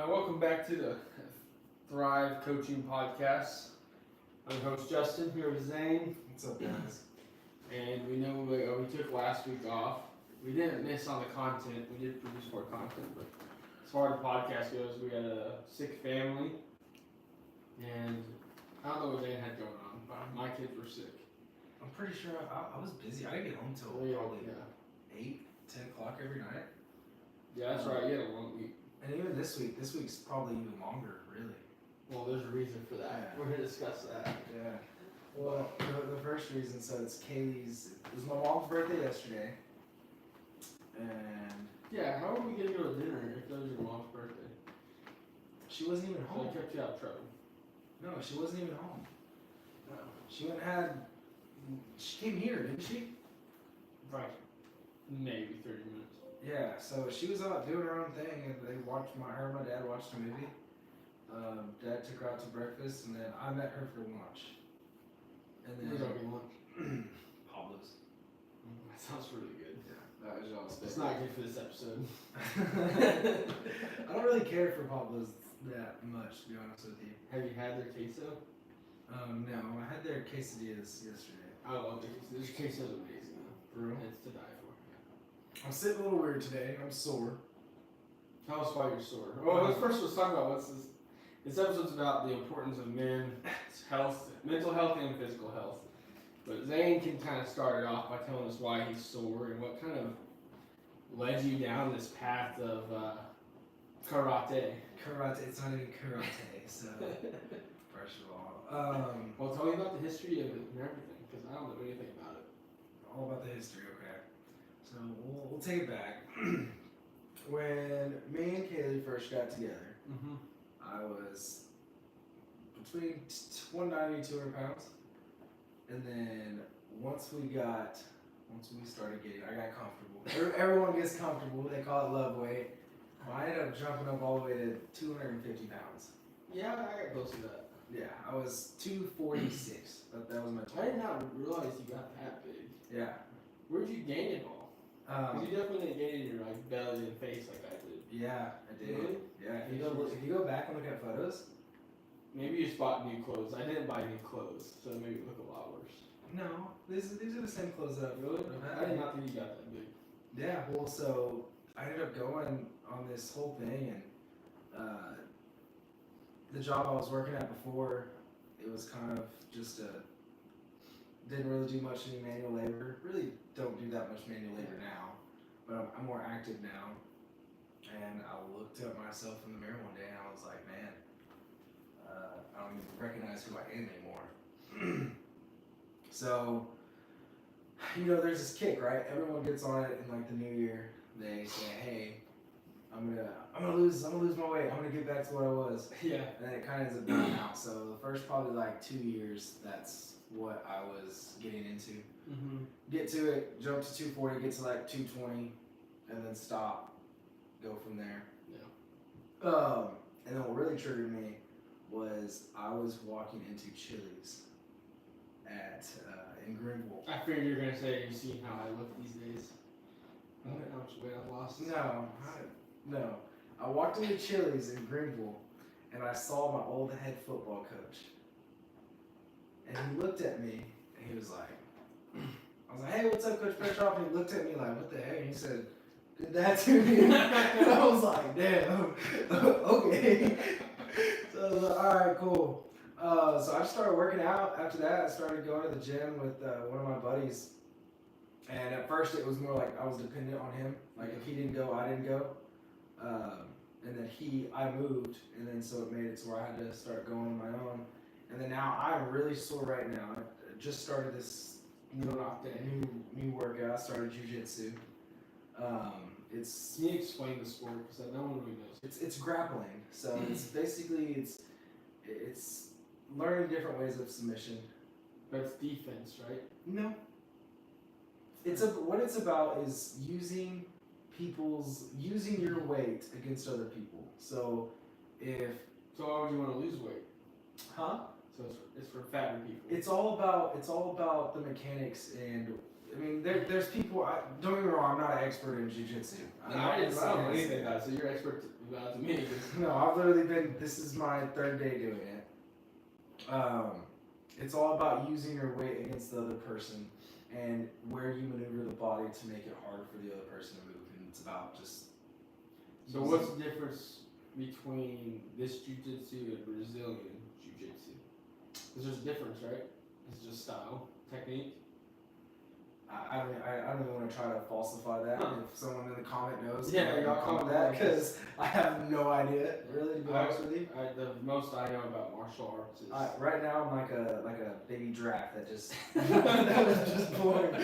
Welcome back to the Thrive Coaching Podcast. I'm your host Justin, here with Zayne. What's up, guys? And we know we took last week off. We didn't miss on the content. We did produce more content, but as far as the podcast goes, we had a sick family. And I don't know what Zayne had going on, but my kids were sick. I'm pretty sure I was busy. I didn't get home till probably 8, 10 o'clock every night. Yeah, that's right. You had a long week. And even this week's probably even longer, really. Well, there's a reason for that. Yeah. We're going to discuss that. Yeah. Well, the first reason, so it's Kaylee's, it was my mom's birthday yesterday. And Yeah, how are we going to go to dinner if that was your mom's birthday? she wasn't even So home. it kept you out of trouble. No, she wasn't even home. No. She came here, didn't she? Right. Maybe 30 minutes. Yeah, so she was out doing her own thing, and her and my dad watched a movie. Dad took her out to breakfast, and then I met her for lunch. And Where's then our lunch? Pablo's. That sounds really good. Yeah, that was y'all's It's not good for this episode. I don't really care for Pablo's that much, to be honest with you. Have you had their queso? No, I had their quesadillas yesterday. I love their queso. Their queso is amazing though. For real? It's to die for. I'm sitting a little weird today. I'm sore. Tell us why you're sore. Well, let's talk about what's this. This episode's about the importance of men's health, mental health, and physical health. But Zayne can kind of start it off by telling us why he's sore and what kind of led you down this path of karate. Karate, it's not even karate, so first of all. Well, tell me about the history of it and everything, because I don't know anything about it. All about the history, okay. So we'll take it back. When me and Kaylee first got together, Mm-hmm. I was between 190 and 200 pounds. And then once we started getting, I got comfortable. Everyone gets comfortable. They call it love weight. Well, I ended up jumping up all the way to 250 pounds. Yeah, I got close to that. Yeah, I was 246, but that was my I did not realize you got that big. Yeah. Where'd you gain it all? 'Cause you definitely didn't gain it in your like belly and face like I did. Yeah, I did. Really? Yeah, if you go back and look at photos. Maybe you just bought new clothes. I didn't buy new clothes, so it made it look a lot worse. No, these are the same clothes that Really? I've I had. did not think you got that big. Yeah, well, so I ended up going on this whole thing, and the job I was working at before, it was kind of just didn't really do much any manual labor. Really don't do that much manual labor now, but I'm more active now. And I looked at myself in the mirror one day, and I was like, man, I don't even recognize who I am anymore. So, there's this kick, right? Everyone gets on it in like the new year. They say, "Hey, I'm gonna lose my weight. I'm gonna get back to what I was." Yeah. And then it kind of ends up burning out. So the first probably like 2 years, that's what I was getting into. Mm-hmm. Get to it, jump to 240, get to like 220, and then stop. Go from there. Yeah. And then what really triggered me was I was walking into Chili's in Greenville. I figured you were gonna say you seen how I look these days. How much weight I've lost. No. I walked into Chili's in Greenville, and I saw my old head football coach. And he looked at me, and he was like, I was like, "Hey, what's up, Coach Petrov?" And he looked at me like, "What the heck?" And he said, "Did that to me?" And I was like, "Damn, okay." So I was like, "All right, cool." So I just started working out. After that, I started going to the gym with one of my buddies. And at first, it was more like I was dependent on him. Like if he didn't go, I didn't go. And then I moved, and then so it made it to where I had to start going on my own. And then now I'm really sore right now. I just started this new workout. I started jiu-jitsu. Can you explain the sport? Because no one really knows. It's grappling. So it's basically it's learning different ways of submission. But it's defense, right? No. What it's about is using your weight against other people. So So why would you want to lose weight? huh? So it's for fatter people. It's all about the mechanics and I mean, there's people. Don't get me wrong. I'm not an expert in jiu-jitsu. I don't know anything about it, so you're expert about it to me. No, I've literally been. This is my third day doing it. It's all about using your weight against the other person and where you maneuver the body to make it harder for the other person to move. And it's about just. So what's the difference between this jiu-jitsu and Brazilian jiu-jitsu? Because there's a difference, right? It's just style, technique. I don't even want to try to falsify that. If someone in the comment knows, y'all comment that because I have no idea. Really, to be honest with you. The most I know about martial arts is Right now I'm like a baby giraffe that just that was just born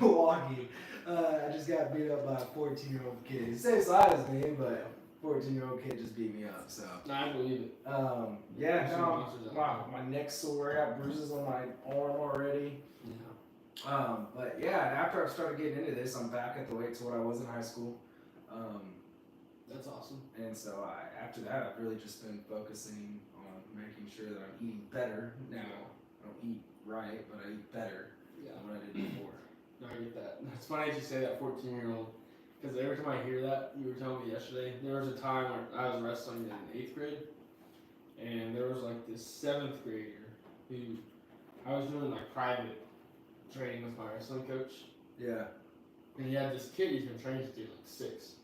walking. I just got beat up by a 14-year-old kid. He's the same size as me, but 14-year-old kid just beat me up. So I believe it. Yeah, no, my neck's sore. I got bruises on my arm already. Yeah. But yeah, and after I started getting into this, I'm back at the weight to what I was in high school. That's awesome. And so after that, I've really just been focusing on making sure that I'm eating better now. I don't eat right, but I eat better than what I did before. No, I get that. It's funny that you say that 14-year-old, because every time I hear that, you were telling me yesterday, there was a time where I was wrestling in 8th grade, and there was like this 7th grader who I was doing like private training with my wrestling coach. Yeah. And he had this kid he's been training to do like 6.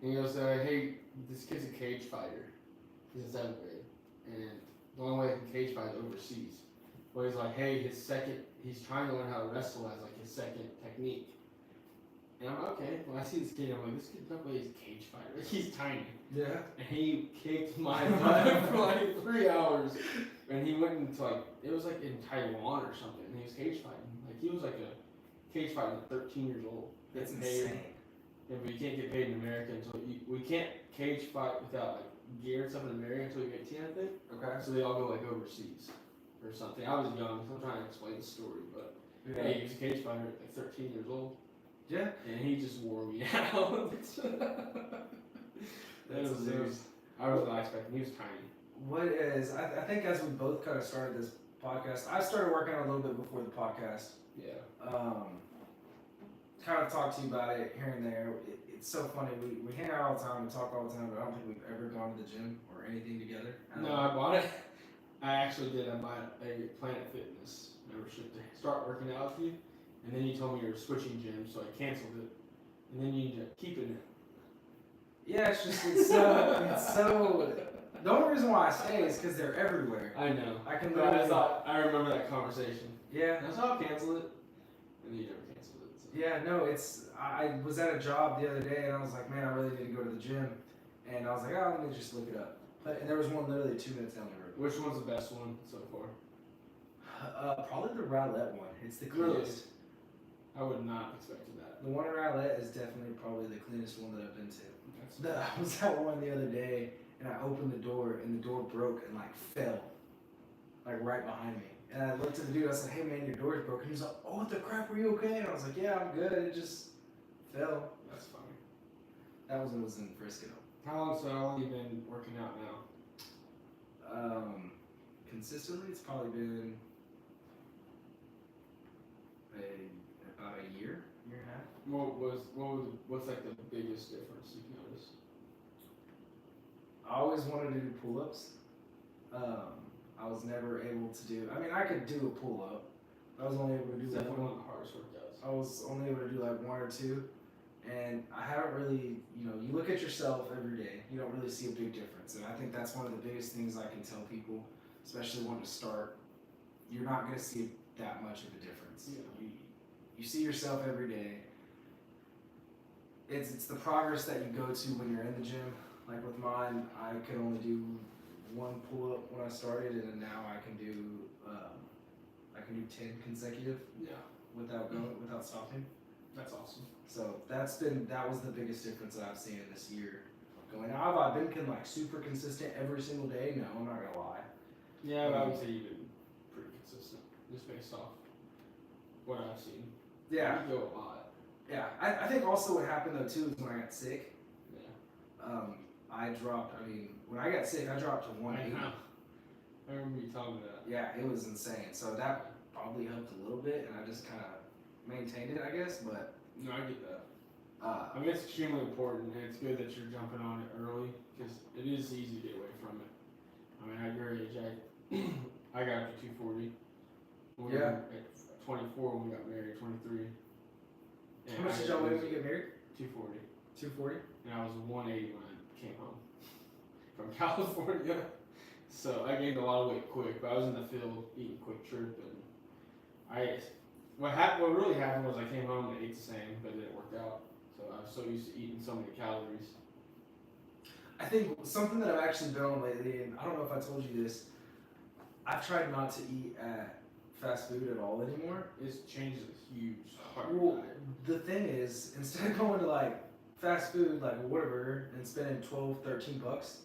And he goes, hey, this kid's a cage fighter. He's in 7th grade. And the only way he can cage fight is overseas. But he's like, hey, he's trying to learn how to wrestle as like his second technique. And I'm like, okay. When I see this kid, I'm like, this kid definitely is a cage fighter. Like, he's tiny. Yeah. And he kicked my butt for like 3 hours. And he went into like, it was like in Taiwan or something. And he was cage fighting. Like he was like a cage fighter at 13 years old. That's paid. insane. Yeah, but you can't get paid in America until we can't cage fight without like gear and stuff in America until you're 18, I think. Okay. So they all go like overseas or something. I was young, so I'm trying to explain the story, but Yeah. hey, he was a cage fighter at like 13 years old. Yeah. And he just wore me out. I was not expecting. He was tiny. What is, I think as we both kind of started this podcast, I started working on it a little bit before the podcast. Yeah. Kind of talk to you about it here and there. It's so funny. We hang out all the time, we talk all the time, but I don't think we've ever gone to the gym or anything together. No, I bought it. I actually did. I bought a Planet Fitness membership to start working out with you. And then you told me you were switching gyms, so I canceled it. And then you ended up keeping it. Yeah, it's so. The only reason why I stay is because they're everywhere. I know. I can. I remember that conversation. Yeah. And I said, I'll cancel it. And you never canceled it. So. Yeah, no, I was at a job the other day and I was like, man, I really need to go to the gym. And I was like, oh, let me just look it up. And there was one literally 2 minutes down the road. Which one's the best one so far? Probably the Rowlett one. It's the cleanest. I would not have expected that. The one in Rowlett is definitely probably the cleanest one that I've been to. I was at one the other day and I opened the door and the door broke and like fell. Like right behind me. And I looked at the dude, I said, hey man, your door's broken. He was like, oh, what the crap, are you okay? And I was like, yeah, I'm good. It just fell. That's funny. That was when it was in Frisco. How long have you been working out now? Consistently, it's probably been about a year and a half. What's like the biggest difference you've noticed? I always wanted to do pull-ups. I was never able to do. I mean, I could do a pull-up. I was only able to do It's like definitely one of the hardest workouts. I was only able to do like 1 or 2, and I haven't really. You know, you look at yourself every day, you don't really see a big difference, and I think that's one of the biggest things I can tell people, especially wanting to start. You're not going to see that much of a difference. Yeah. You see yourself every day. It's the progress that you go to when you're in the gym. Like with mine, I could only do 1 pull-up when I started, and then now I can do 10 consecutive. Yeah. Without stopping. That's awesome. So that was the biggest difference that I've seen in this year. Going now, have I been like super consistent every single day? No, I'm not gonna lie. Yeah, but I would say you've been pretty consistent, just based off what I've seen. Yeah. You go a lot. Yeah, I think also what happened though too is when I got sick. Yeah. I dropped. I mean, when I got sick, I dropped to 180. I remember you telling me that. Yeah, it was insane. So that probably helped a little bit, and I just kind of maintained it, I guess. But No, I get that. I mean, it's extremely important, and it's good that you're jumping on it early because it is easy to get away from it. I mean, at your age, I got up to 240. When we were at 24 when we got married, 23. And how much did y'all weigh when you get married? 240. 240. And I was 180 when I came home from California. So I gained a lot of weight quick, but I was in the field eating Quick Trip, and what really happened was I came home and ate the same, but it didn't work out. So I was so used to eating so many calories. I think something that I've actually been on lately, and I don't know if I told you this, I've tried not to eat at fast food at all anymore. It's changed a huge part of Well, my diet. the thing is, instead of going to like fast food like a Whataburger and spending $12-13,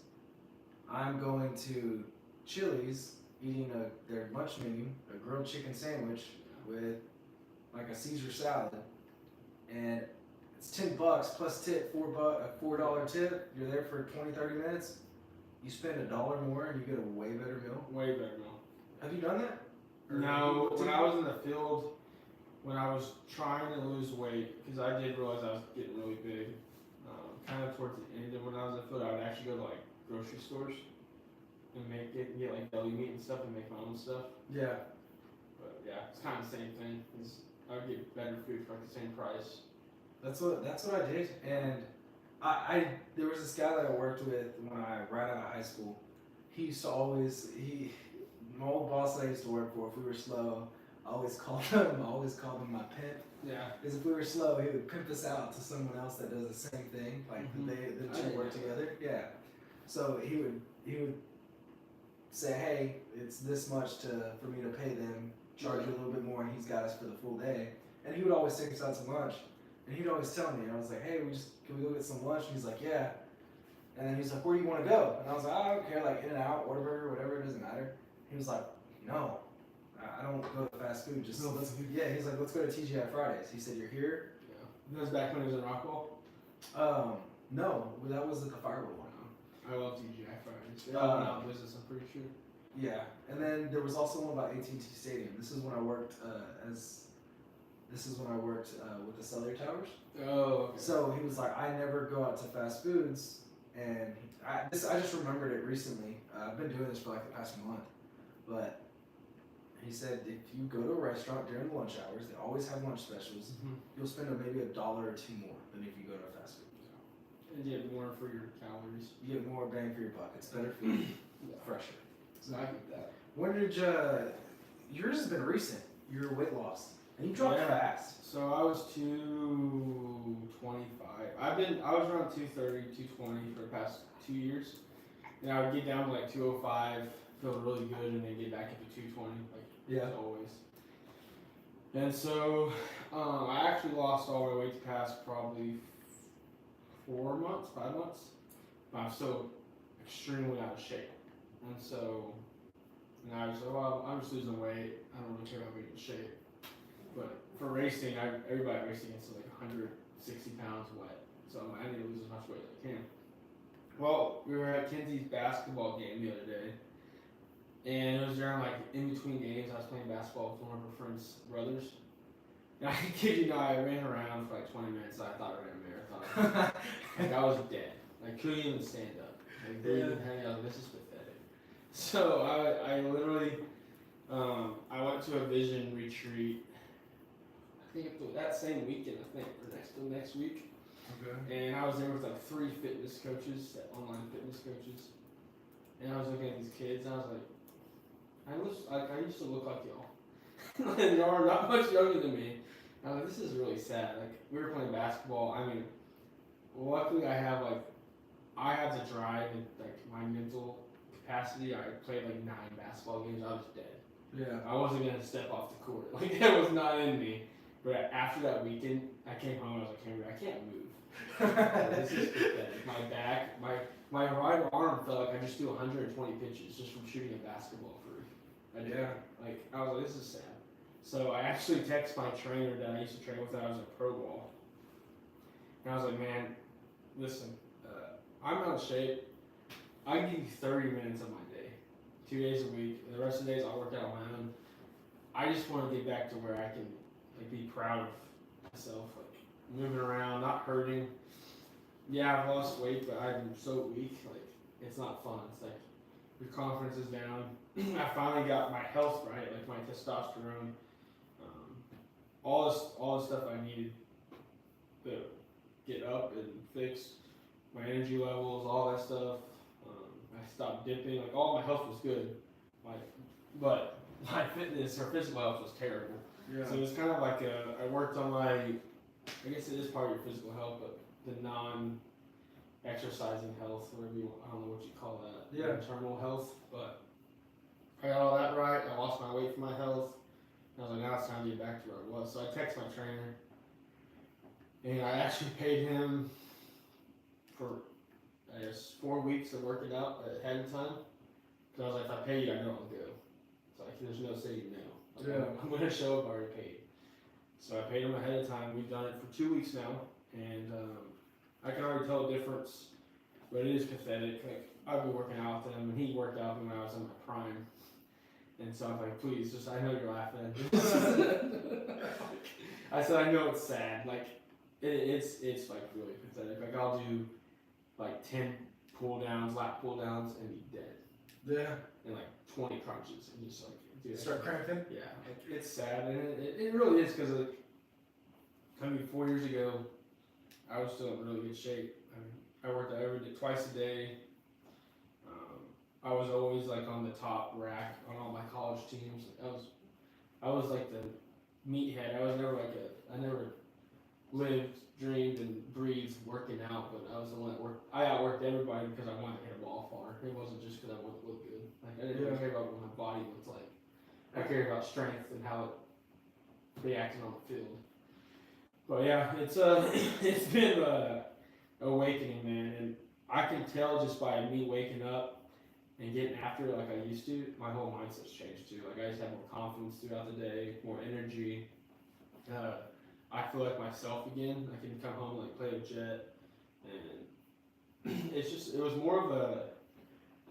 I'm going to Chili's, eating their lunch menu, a grilled chicken sandwich with like a Caesar salad, and it's $10 plus tip, $4 tip. You're there for 20-30 minutes. You spend $1 more and you get a way better meal. Way better meal. Have you done that? No, when I was in the field, when I was trying to lose weight, because I did realize I was getting really big, kind of towards the end of when I was in the field, I would actually go to like grocery stores and make it, and get like deli meat and stuff and make my own stuff. Yeah. But yeah, it's kind of the same thing. I would get better food for like the same price. That's what I did, and I there was this guy that I worked with when I right out of high school. He used to always my old boss that I used to work for. If we were slow, I always called him my pimp. Yeah. Because if we were slow, he would pimp us out to someone else that does the same thing, like the two work together. Yeah. So he would say, hey, it's this much for me to pay them, charge you a little bit more, and he's got us for the full day. And he would always take us out to lunch. And he'd always tell me, and I was like, hey, can we go get some lunch? And he's like, yeah. And then he's like, where do you want to go? And I was like, I don't care, like In-N-Out, Whataburger, whatever, it doesn't matter. He was like, no, I don't go to fast food. He's like, let's go to TGI Fridays. He said, you're here? Yeah. That was back when he was in Rockwall? No, that was at the Firewood one. I love TGI Fridays. They all went out of business, I'm pretty sure. Yeah, and then there was also one about AT&T Stadium. This is when I worked with the cellular towers. Oh, okay. So he was like, I never go out to fast foods, and I just remembered it recently. I've been doing this for like the past month, but he said if you go to a restaurant during lunch hours, they always have lunch specials. Mm-hmm. You'll spend maybe $1 or $2 more than if you go to a fast food. And you get more for your calories. You get more bang for your buck. It's better food, fresher. So I get that. When did yours has been recent? Your weight loss, and you dropped fast. So I was 225. I was around 230, 220 for the past 2 years. And I would get down to like 205, feel really good, and then get back up to 220, like always. And so I actually lost all my weight the past probably 4 months, 5 months. But I'm still extremely out of shape. And so now I was like, well, I'm just losing weight. I don't really care about being in shape. But for racing, everybody racing gets like 160 pounds wet. So I need to lose as much weight as I can. Well, we were at Kenzie's basketball game the other day. And it was during like in between games, I was playing basketball with one of her friend's brothers. And I kid you not, I ran around for like 20 minutes. I thought I ran a marathon. Like I was dead. I couldn't even stand up. Like breathing heavy. I was like, this is pathetic. So I literally, I went to a vision retreat. I think that same weekend, or next week. Okay. And I was there with like 3 fitness coaches, online fitness coaches. And I was looking at these kids, and I was like, I used to look like y'all. And y'all are not much younger than me. And I was like, this is really sad. Like, we were playing basketball. I mean, luckily I have the drive and like my mental capacity. I played like 9 basketball games. I was dead. Yeah. I wasn't gonna step off the court. Like that was not in me. But after that weekend, I came home and I was like, I can't move. This is pathetic. My back, my right arm felt like I just threw 120 pitches just from shooting a basketball free. I did. Like I was like, this is sad. So I actually texted my trainer that I used to train with when I was in pro ball. And I was like, man, listen, I'm out of shape. I can give you 30 minutes of my day, 2 days a week. And the rest of the days I'll work out on my own. I just want to get back to where I can like be proud of myself, like moving around, not hurting. Yeah, I've lost weight, but I'm so weak. Like it's not fun. It's like your confidence is down. I finally got my health right, like my testosterone, all the stuff I needed to get up and fix my energy levels, all that stuff. I stopped dipping. Like all my health was good, like, but my fitness or physical health was terrible. Yeah. So it was kind of like I worked on my, I guess it is part of your physical health, but the non-exercising health, whatever you, I don't know what you call that, Yeah. internal health. But I got all that right. I lost my weight for my health. And I was like, now it's time to get back to where I was. So I texted my trainer, and I actually paid him for, I guess, 4 weeks of working out ahead of time. Because I was like, if I pay you, I know I'll go. It's like, there's no saying no. Like, Yeah. I'm going to show up, I already paid. So I paid him ahead of time. We've done it for 2 weeks now. And I can already tell the difference. But it is pathetic. Like, I've been working out with him, and he worked out with me when I was in my prime. And so I'm like, please, just, I know you're laughing. I said, I know it's sad. Like, it's like really pathetic. Like, I'll do like 10 pull downs, lap pull downs, and be dead. Yeah. And like 20 crunches, and just like, dude, Start cramping. yeah, like it's sad, and it really is because like, I mean, 4 years ago, I was still in really good shape. I mean, I worked out every day, twice a day. I was always like on the top rack on all my college teams. I was like the meathead. I was never like I never lived, dreamed, and breathed working out, but I was the one that worked. I outworked everybody because I wanted to hit a ball far. It wasn't just because I wanted to look good. Like I didn't really care about what my body looked like. I cared about strength and how it reacted on the field. But yeah, it's been awakening, man, and I can tell just by me waking up and getting after it like I used to, my whole mindset's changed too. Like I just have more confidence throughout the day, more energy. I feel like myself again. I can come home and like play with Jet, and it was more of a.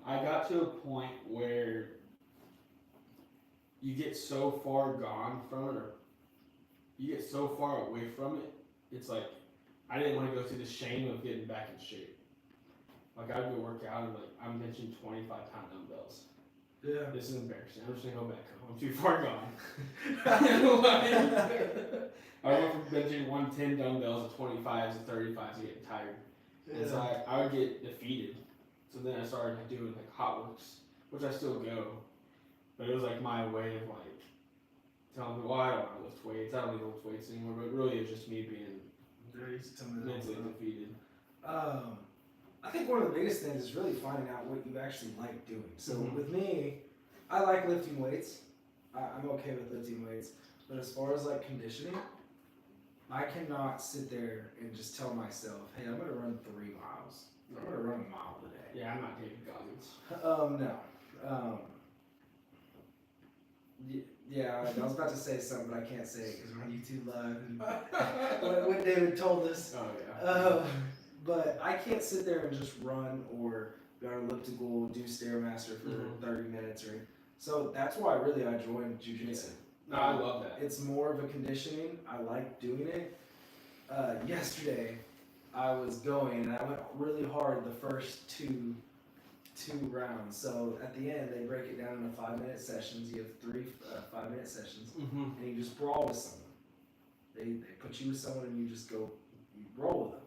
I got to a point where you get so far gone from it, or you get so far away from it. It's like I didn't want to go through the shame of getting back in shape. Like I'd go work out and like I'm benching 25-pound dumbbells. Yeah. This is embarrassing. I'm just gonna go back home. I'm too far gone. I went from benching 110 dumbbells to 25s to 35s and getting tired. Yeah. And so I would get defeated. So then I started like, doing like hot works, which I still go. But it was like my way of like telling me, well, I don't want to lift weights. I don't need to lift weights anymore. But it really is just me being mentally defeated. I think one of the biggest things is really finding out what you actually like doing. So with me, I like lifting weights. I'm okay with lifting weights. But as far as like conditioning, I cannot sit there and just tell myself, hey, I'm going to run 3 miles. I'm going to run a mile today. Yeah, I'm not David Goggins. No. Yeah, I was about to say something, but I can't say it because we're on YouTube Live. And what David told us. Oh, yeah. But I can't sit there and just run or go on elliptical, do Stairmaster for 30 minutes. So that's why really I joined Jiu-Jitsu. No, I love that. It's more of a conditioning. I like doing it. Yesterday, I was going and I went really hard the first two rounds. So at the end, they break it down into 5-minute sessions. You have 3 5-minute sessions, and you just brawl with someone. They put you with someone and you just go, you roll with them.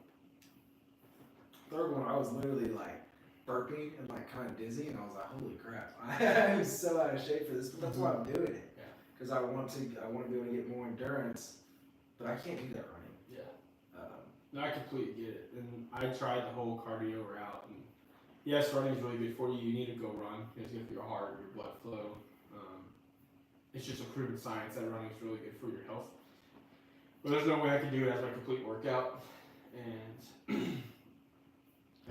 Third one, I was literally like burping and like kind of dizzy, and I was like, holy crap, I'm so out of shape for this, but that's why I'm doing it. Because I want to be able to get more endurance, but I can't do that running. Yeah. No, I completely get it. And I tried the whole cardio route. And yes, running is really good for you. You need to go run. It's good for your heart, your blood flow. It's just a proven science that running is really good for your health. But there's no way I can do it as my complete workout. And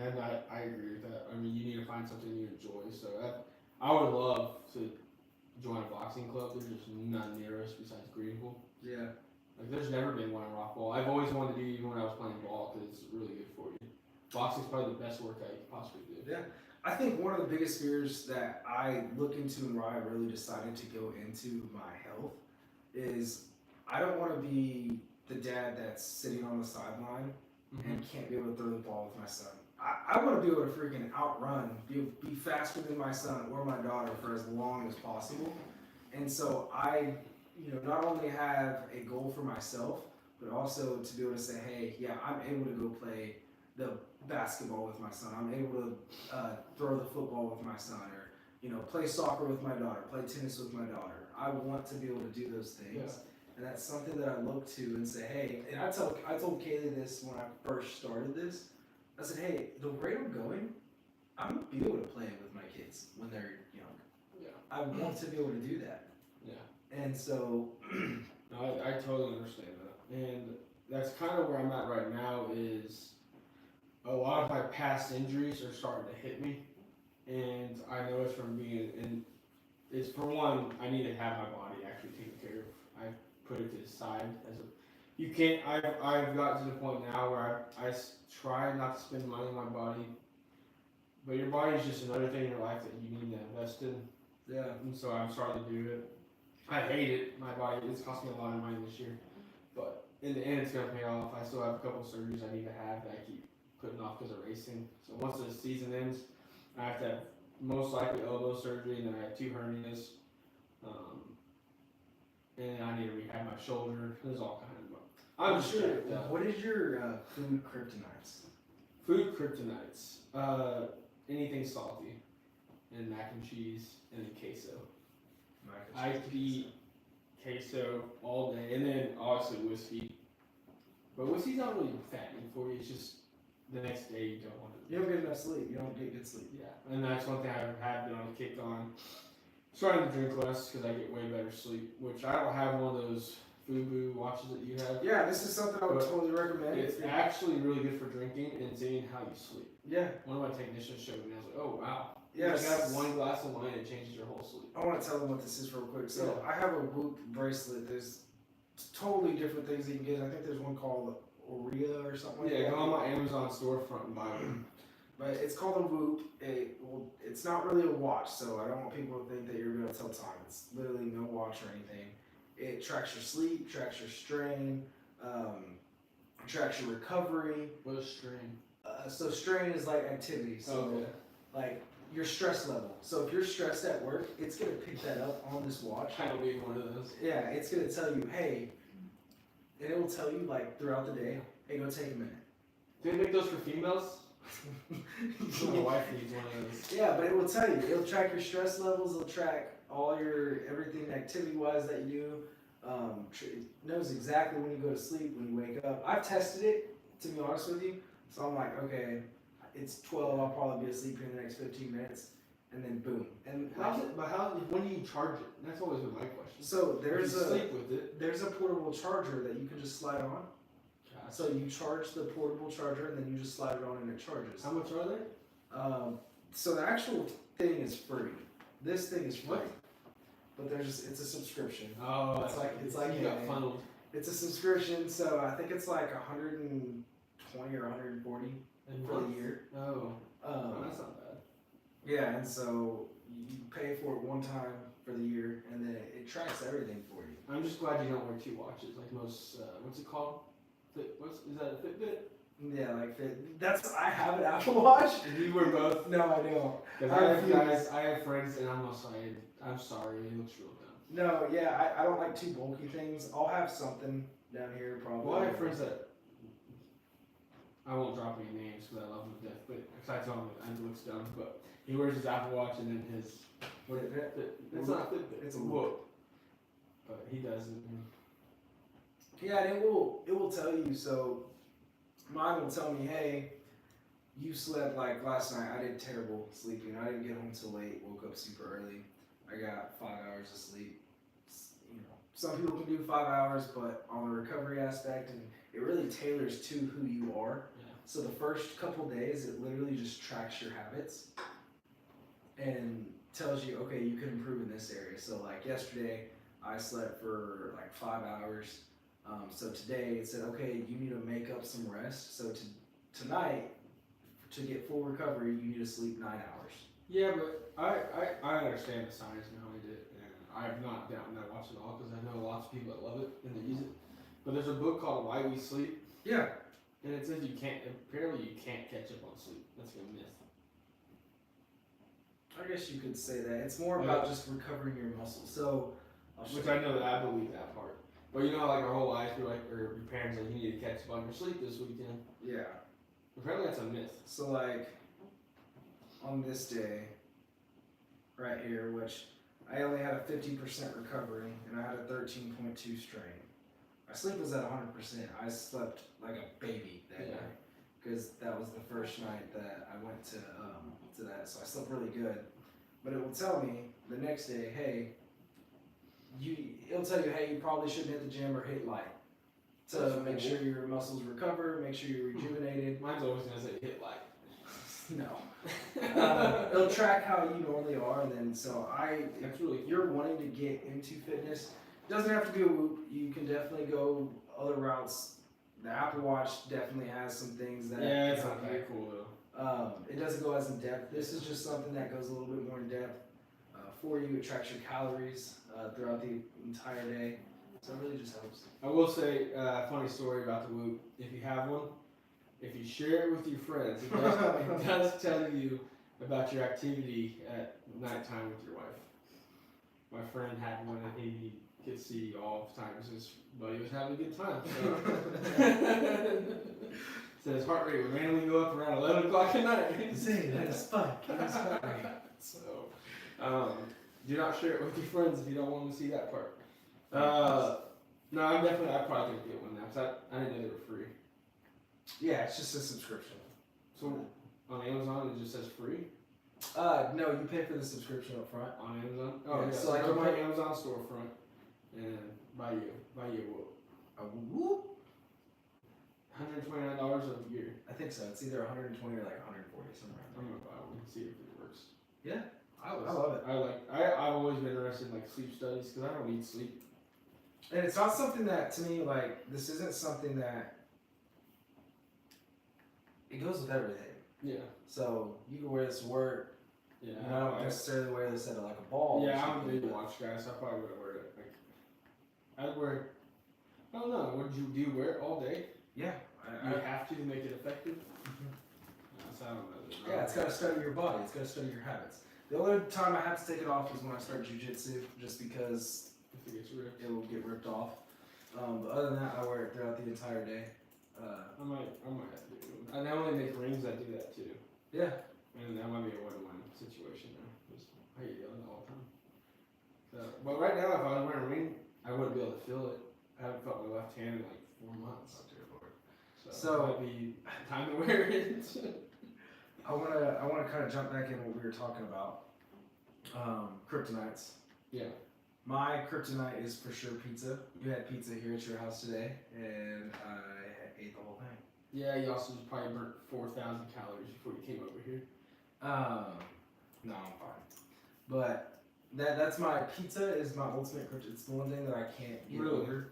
I agree with that. I mean, you need to find something you enjoy. So I would love to join a boxing club. There's just none near us besides Greenville. Yeah. Like, there's never been one in Rockball. I've always wanted to do even when I was playing ball because it's really good for you. Boxing's probably the best workout you could possibly do. Yeah. I think one of the biggest fears that I look into and why I really decided to go into my health is I don't want to be the dad that's sitting on the sideline Mm-hmm. and can't be able to throw the ball with my son. I want to be able to freaking outrun, be faster than my son or my daughter for as long as possible. And so I, not only have a goal for myself, but also to be able to say, hey, yeah, I'm able to go play the basketball with my son. I'm able to throw the football with my son, or play soccer with my daughter, play tennis with my daughter. I want to be able to do those things. Yeah. And that's something that I look to and say, hey, and I told Kaylee this when I first started this. I said, hey, the rate I'm going, I'm going to be able to play with my kids when they're young. Yeah. I want to be able to do that. Yeah. And so... No, I totally understand that. And that's kind of where I'm at right now is a lot of my past injuries are starting to hit me. And I know it's from being, and it's for one, I need to have my body actually taken care of. I put it to the side as a, you can't, I've gotten to the point now where I try not to spend money on my body, but your body is just another thing in your life that you need to invest in. Yeah. And so I'm starting to do it. I hate it, my body, it's cost me a lot of money this year, but in the end it's going to pay off. I still have a couple surgeries I need to have that I keep putting off because of racing. So once the season ends, I have to have most likely elbow surgery, and then I have 2 hernias. And I need to rehab my shoulder. There's all kinds of. I'm sure. checked out. What is your food kryptonites? Food kryptonites. Anything salty, and mac and cheese, and then queso. I could eat queso all day, and then obviously whiskey. But whiskey's not really fattening for you. It's just the next day you don't want to. You don't get enough sleep. You don't get good sleep. Yeah, and that's one thing I have been on a kick on. Starting to drink less because I get way better sleep, which I don't have one of those FUBU watches that you have. Yeah, this is something I would totally recommend. It's actually really good for drinking and seeing how you sleep. Yeah. One of my technicians showed me, I was like, oh wow. Yes. You have one glass of wine, it changes your whole sleep. I want to tell them what this is real quick. So I have a Whoop bracelet. There's totally different things that you can get. I think there's one called Aurea or something like that. Yeah, go on my Amazon storefront and buy one. But it's called a Whoop. It's not really a watch, so I don't want people to think that you're going to tell time. It's literally no watch or anything. It tracks your sleep, tracks your strain, tracks your recovery. What is strain? So strain is like activity. So like your stress level. So if you're stressed at work, it's going to pick that up on this watch. I don't need one of those. Yeah, it's going to tell you, hey, and it will tell you like throughout the day, hey, go take a minute. Do they make those for females? My wife needs one of those. Yeah, but it will tell you. It'll track your stress levels. It'll track all your everything activity-wise that you do. It knows exactly when you go to sleep, when you wake up. I've tested it, to be honest with you. So I'm like, okay, it's 12. I'll probably be asleep in the next 15 minutes, and then boom. And when do you charge it? That's always been my question. So sleep with it. There's a portable charger that you can just slide on. So you charge the portable charger, and then you just slide it on, and it charges. How much are they? So the actual thing is free. This thing is free. What? But it's a subscription. Oh, it's like you got funneled. It's a subscription, so I think it's like 120 or 140 for the year. Oh, that's not bad. Yeah, and so you pay for it one time for the year, and then it tracks everything for you. I'm just glad you don't wear 2 watches like most. What's it called? Is that a Fitbit? Yeah, like I have an Apple Watch. You wear both? No, I don't. I have friends, and I'm sorry, it looks real dumb. No, yeah, I don't like too bulky things. I'll have something down here probably. Well, I have friends that, I won't drop any names because I love him to death, but because I tell him it looks dumb, but he wears his Apple Watch and then his, it's not Fitbit, it's a Whoop. But he doesn't. Yeah, and it will tell you, so mine will tell me, hey, you slept like last night. I did terrible sleeping. I didn't get home till late, woke up super early. I got 5 hours of sleep. Some people can do 5 hours, but on the recovery aspect, and it really tailors to who you are. Yeah. So the first couple days, it literally just tracks your habits and tells you, okay, you can improve in this area. So like yesterday, I slept for like 5 hours. So today it said, okay, you need to make up some rest. So tonight, to get full recovery, you need to sleep 9 hours. Yeah, but I understand the science behind it, and I have not watched it all because I know lots of people that love it and they use it. But there's a book called Why We Sleep. Yeah. And it says apparently you can't catch up on sleep. That's a myth. I guess you could say that. It's more about just recovering your muscles. So, Which I know that I believe that part. But you know, like our whole life, or your parents like, you need to catch up on your sleep this weekend. Yeah. Apparently that's a myth. So like, on this day, right here, which I only had a 50% recovery, and I had a 13.2 strain. My sleep was at 100%. I slept like a baby that night, because that was the first night that I went to that, so I slept really good. But it will tell me the next day, hey, it'll tell you, hey, you probably shouldn't hit the gym or hit light to make sure your muscles recover, make sure you're rejuvenated. Mine's always gonna say hit light. No. It'll track how you normally are, and then That's really you're wanting to get into fitness. It doesn't have to be a Whoop. You can definitely go other routes. The Apple Watch definitely has some things that it's not that cool though. It doesn't go as in depth. This is just something that goes a little bit more in depth for you. It tracks your calories throughout the entire day, so it really just helps. I will say a funny story about the Whoop. If you have one, if you share it with your friends, it does tell you about your activity at nighttime with your wife. My friend had one and he could see all the time his buddy was having a good time. So his heart rate would randomly go up around 11 o'clock at night. Zayne had a spike. So, do not share it with your friends if you don't want them to see that part. No, I probably gonna get one now because I didn't know they were free. Yeah, it's just a subscription. So on Amazon it just says free? No, you pay for the subscription up front. On Amazon? Oh yeah, so like go to my Amazon storefront and buy you a Whoop. $129 a year. I think so. It's either 120 or like 140 somewhere. I'm gonna buy one and see if it works. Yeah, I love it. I've always been interested in like sleep studies because I don't need sleep. And it's not something that, to me, like, this isn't something that, it goes with everything. Yeah. So, you can wear this to work. Yeah. You know, I don't necessarily wear this at like a ball. Yeah, I'm a big watch guy, so I probably wouldn't wear it. Like, I'd wear, I don't know, do you wear it all day? Yeah. You have to make it effective? So I don't know. Yeah, it's got to study your body. It's got to study your habits. The only time I have to take it off is when I start jiu-jitsu, just because if it gets ripped, it will get ripped off. But other than that, I wear it throughout the entire day. I might have to do it. I only make rings that do that too. Yeah. And that might be a one-to-one situation there. I get yelled at all the time. But right now, if I was wearing a ring, I wouldn't be able to feel it. I haven't felt my left hand in like 4 months. So it might be time to wear it. I wanna kind of jump back in what we were talking about. Kryptonites. Yeah. My kryptonite is for sure pizza. You had pizza here at your house today, and I ate the whole thing. Yeah, you also just probably burnt 4,000 calories before you came over here. No, I'm fine. But that's my pizza is my ultimate kryptonite. It's the one thing that I can't get over.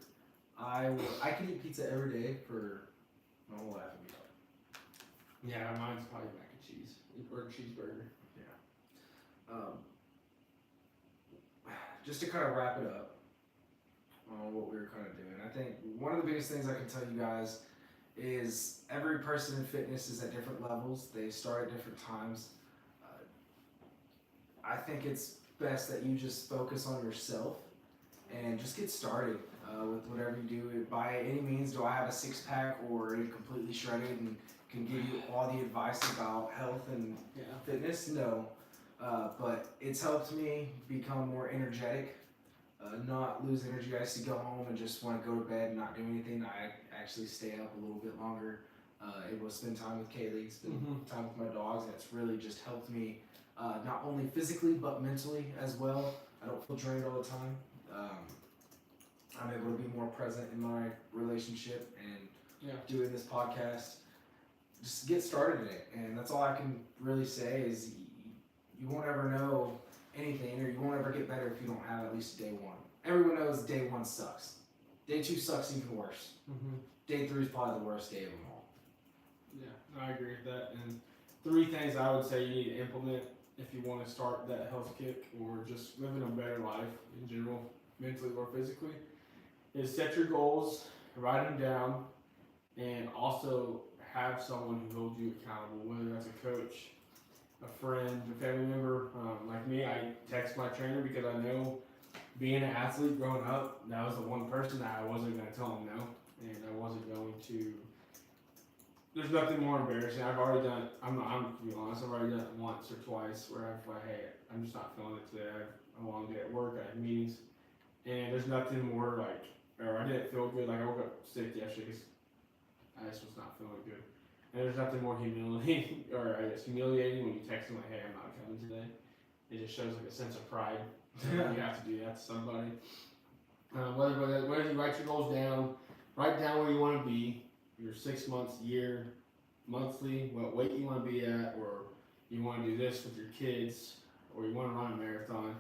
I could eat pizza every day for my whole life. Would be fine. Yeah, mine's probably mac and cheese or cheeseburger. Yeah. Just to kind of wrap it up on what we were kind of doing, I think one of the biggest things I can tell you guys is every person in fitness is at different levels. They start at different times. I think it's best that you just focus on yourself and just get started with whatever you do. By any means, do I have a six-pack or are you completely shredded and can give you all the advice about health and fitness? No. But it's helped me become more energetic, not lose energy. I used to go home and just want to go to bed and not do anything. I actually stay up a little bit longer, able to spend time with Kaylee, spend time with my dogs, and it's really just helped me not only physically but mentally as well. I don't feel drained all the time. I'm able to be more present in my relationship and doing this podcast. Just get started in it, and that's all I can really say is you won't ever know anything, or you won't ever get better if you don't have at least day one. Everyone knows day one sucks. Day two sucks even worse. Day three is probably the worst day of them all. Yeah, I agree with that. And 3 things I would say you need to implement if you want to start that health kick or just living a better life in general, mentally or physically, is set your goals, write them down, and also have someone who holds you accountable, whether that's a coach, a friend, a family member. Like me, I text my trainer because I know being an athlete growing up, that was the one person that I wasn't going to tell him no, and I wasn't going to. There's nothing more embarrassing. I've already done it. I'm to be honest, I've already done it once or twice where I've like, hey, I'm just not feeling it today. I have a long day at work, I have meetings, and there's nothing more like, or I didn't feel good. Like I woke up sick yesterday because I just was not feeling good. And there's nothing more humiliating, or I guess humiliating when you text them like, hey, I'm not coming today. It just shows like a sense of pride. You have to do that to somebody. Whether you write your goals down, write down where you want to be, your 6 months, year, monthly, what weight you want to be at, or you want to do this with your kids, or you want to run a marathon.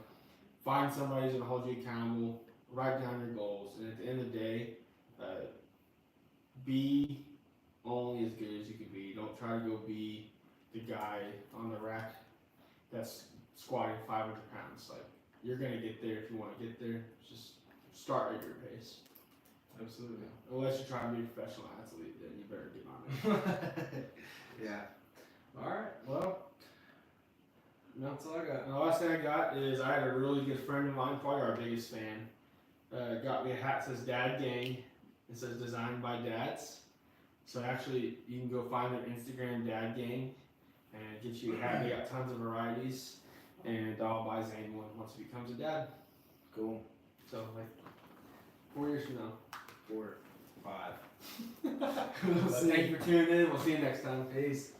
Find somebody who's going to hold you accountable, write down your goals, and at the end of the day, be only as good as you can be. Don't try to go be the guy on the rack that's squatting 500 pounds. Like, you're going to get there if you want to get there. Just start at your pace. Absolutely. Unless you're trying to be a professional athlete, then you better get on it. Yeah. All right. Well, that's all I got. And the last thing I got is I had a really good friend of mine, probably our biggest fan, got me a hat that says Dad Gang. It says designed by dads. So actually, you can go find their Instagram, Dad Gang, and get you a hat. They got tons of varieties, and I'll buy Zayne one once he becomes a dad. Cool. So like 4 years from now. 4, 5. Thank you for tuning in. We'll see you next time. Peace.